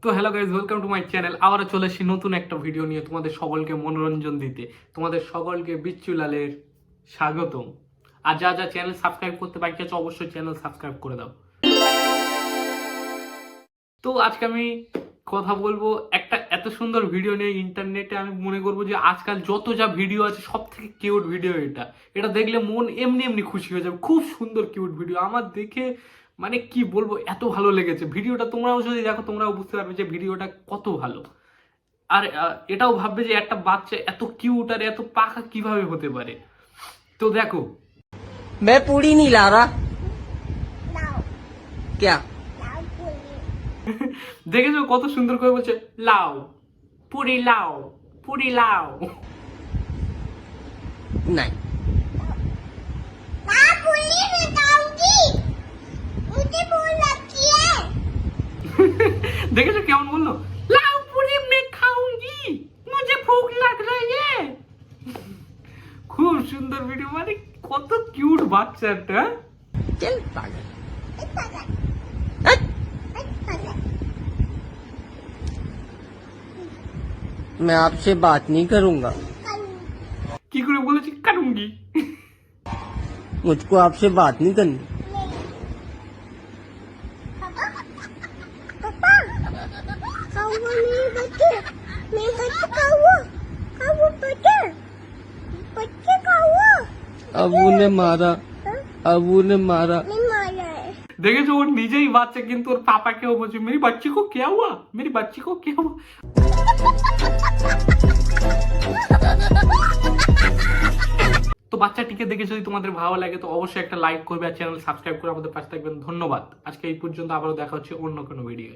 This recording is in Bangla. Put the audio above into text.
তো hello guys, welcome to my channel. আবারও চলে এসেছি নতুন একটা ভিডিও নিয়ে তোমাদের সকলকে মনোরঞ্জন দিতে। তোমাদের সকলকে বিচ্ছু লালের স্বাগতম। আর যা যা চ্যানেল সাবস্ক্রাইব করতে বাকি আছে অবশ্যই চ্যানেল সাবস্ক্রাইব করে দাও। তো আজকে আমি কথা বলবো একটা এত সুন্দর ভিডিও নিয়ে। ইন্টারনেটে আমি মনে করবো যে আজকাল যত যা ভিডিও আছে সব থেকে কিউট ভিডিও এটা। এটা দেখলে মন এমনি এমনি খুশি হয়ে যাবে। খুব সুন্দর কিউট ভিডিও আমার দেখে, মানে কি বলবো, এত ভালো লেগেছে ভিডিওটা। তোমরাও যদি দেখো তোমরাও বুঝতে পারবে যে ভিডিওটা কত ভালো। আর এটাও ভাববে যে একটা বাচ্চা এত কিউট আর এত পাকা কিভাবে হতে পারে। তো দেখো, मैं पूरी नहीं ला रहा। क्या? দেখেছো কত সুন্দর করে বলছে, লাও পুরি লাও পুরি লাও। नहीं। দেখেছো কেমন বললো, লাও পুরি মে খাউঙ্গি মুঝে ভুক লাগ রही है। খুব সুন্দর ভিডিও, মানে কত কিউট বাচ্চাটা। चल पागल। मैं आपसे बात नहीं करूंगा। কি করে বলেছি কারুঙ্গি। मुझको आपसे बात नहीं करनी। अबू ने मारा। अबू ने मारा। দেখেছো ওর নিজেই বাচ্চা কিন্তু ওর পাপাকেও বলছে মেরি বাচ্চি কো क्या हुआ, मेरी बच्ची को क्या हुआ। তো বাচ্চাটিকে দেখে যদি তোমাদের ভালো লাগে তো অবশ্যই একটা লাইক করবে আর চ্যানেল সাবস্ক্রাইব করে আমাদের পাশে থাকবেন। ধন্যবাদ। আজকে এই পর্যন্ত, আবারও দেখা হচ্ছে অন্য কোনো ভিডিও।